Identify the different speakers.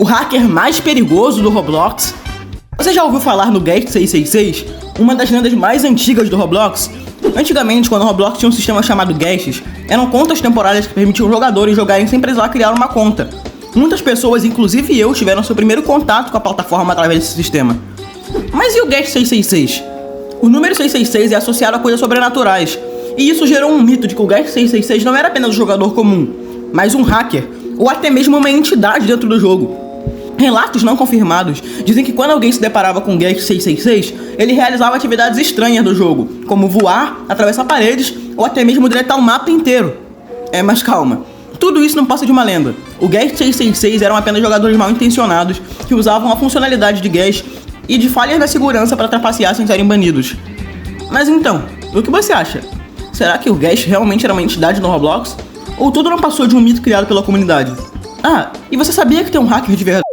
Speaker 1: O hacker mais perigoso do Roblox? Você já ouviu falar no Guest 666? Uma das lendas mais antigas do Roblox? Antigamente, quando o Roblox tinha um sistema chamado Guests, eram contas temporárias que permitiam jogadores jogarem sem precisar criar uma conta. Muitas pessoas, inclusive eu, tiveram seu primeiro contato com a plataforma através desse sistema. Mas e o Guest 666? O número 666 é associado a coisas sobrenaturais, e isso gerou um mito de que o Guest 666 não era apenas um jogador comum, mas um hacker, ou até mesmo uma entidade dentro do jogo. Relatos não confirmados dizem que quando alguém se deparava com o Guest 666, ele realizava atividades estranhas do jogo, como voar, atravessar paredes ou até mesmo deletar o mapa inteiro. Mas calma, tudo isso não passa de uma lenda. O Guest 666 eram apenas jogadores mal intencionados que usavam a funcionalidade de Guest e de falhas da segurança para trapacear sem serem banidos. Mas então, o que você acha? Será que o Guest realmente era uma entidade no Roblox? Ou tudo não passou de um mito criado pela comunidade? E você sabia que tem um hacker de verdade?